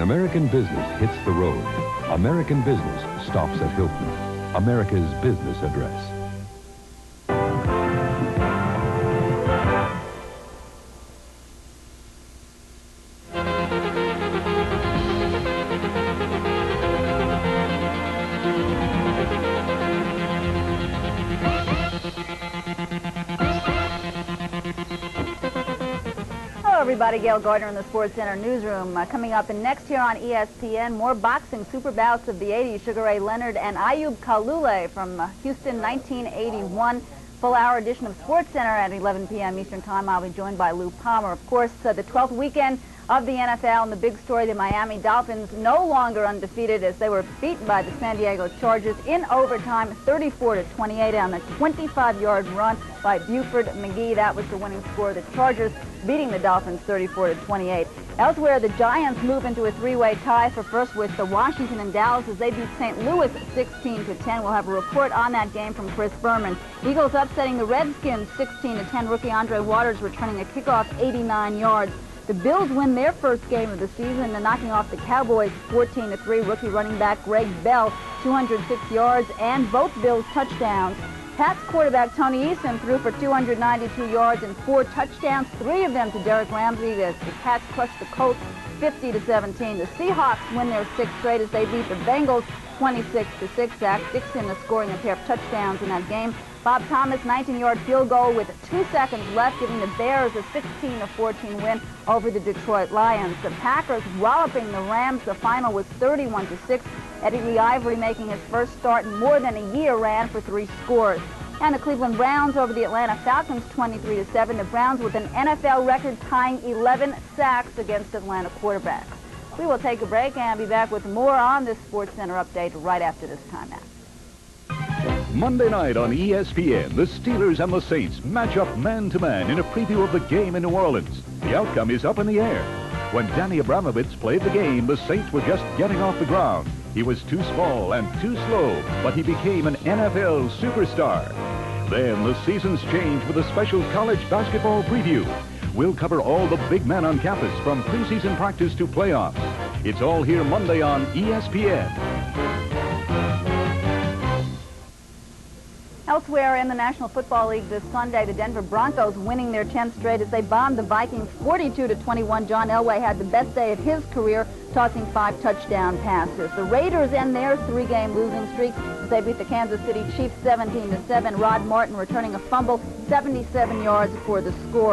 American business hits the road, American business stops at Hilton. America's business address. Hello, everybody. Gail Gardner in the Sports Center newsroom. Coming up and next here on ESPN, more boxing super bouts of the 80s. Sugar Ray Leonard and Ayub Kalule from Houston, 1981. Full-hour edition of Sports Center at 11 p.m. Eastern Time. I'll be joined by Lou Palmer. Of course, the 12th weekend of the NFL, and the big story, the Miami Dolphins no longer undefeated as they were beaten by the San Diego Chargers in overtime, 34-28 on a 25-yard run by Buford McGee. That was the winning score. The Chargers beating the Dolphins 34-28. Elsewhere, the Giants move into a three-way tie for first with the Washington and Dallas as they beat St. Louis 16-10. We'll have a report on that game from Chris Berman. Eagles upsetting the Redskins 16-10. Rookie Andre Waters returning a kickoff 89 yards. The Bills win their first game of the season, knocking off the Cowboys 14-3. Rookie running back Greg Bell, 206 yards, and both Bills touchdowns. Pats quarterback Tony Eason threw for 292 yards and 4 touchdowns, 3 of them to Derek Ramsey as the Pats crushed the Colts 50-17. The Seahawks win their 6th straight as they beat the Bengals 26-6. Zach Dixon is scoring a pair of touchdowns in that game. Bob Thomas, 19-yard field goal with 2 seconds left, giving the Bears a 16-14 win over the Detroit Lions. The Packers walloping the Rams. The final was 31-6. Eddie Lee Ivory, making his first start in more than a year, ran for 3 scores. And the Cleveland Browns over the Atlanta Falcons 23-7. The Browns with an NFL record tying 11 sacks against Atlanta quarterbacks. We will take a break and be back with more on this Sports Center update right after this timeout. Monday night on ESPN, the Steelers and the Saints match up man-to-man in a preview of the game in New Orleans. The outcome is up in the air. When Danny Abramovich played the game, the Saints were just getting off the ground. He was too small and too slow, but he became an NFL superstar. Then the seasons changed with a special college basketball preview. We'll cover all the big men on campus from preseason practice to playoffs. It's all here Monday on ESPN. Elsewhere in the National Football League this Sunday, the Denver Broncos winning their 10th straight as they bombed the Vikings 42-21. John Elway had the best day of his career, tossing 5 touchdown passes. The Raiders end their 3-game losing streak as they beat the Kansas City Chiefs 17-7. Rod Martin returning a fumble, 77 yards for the score.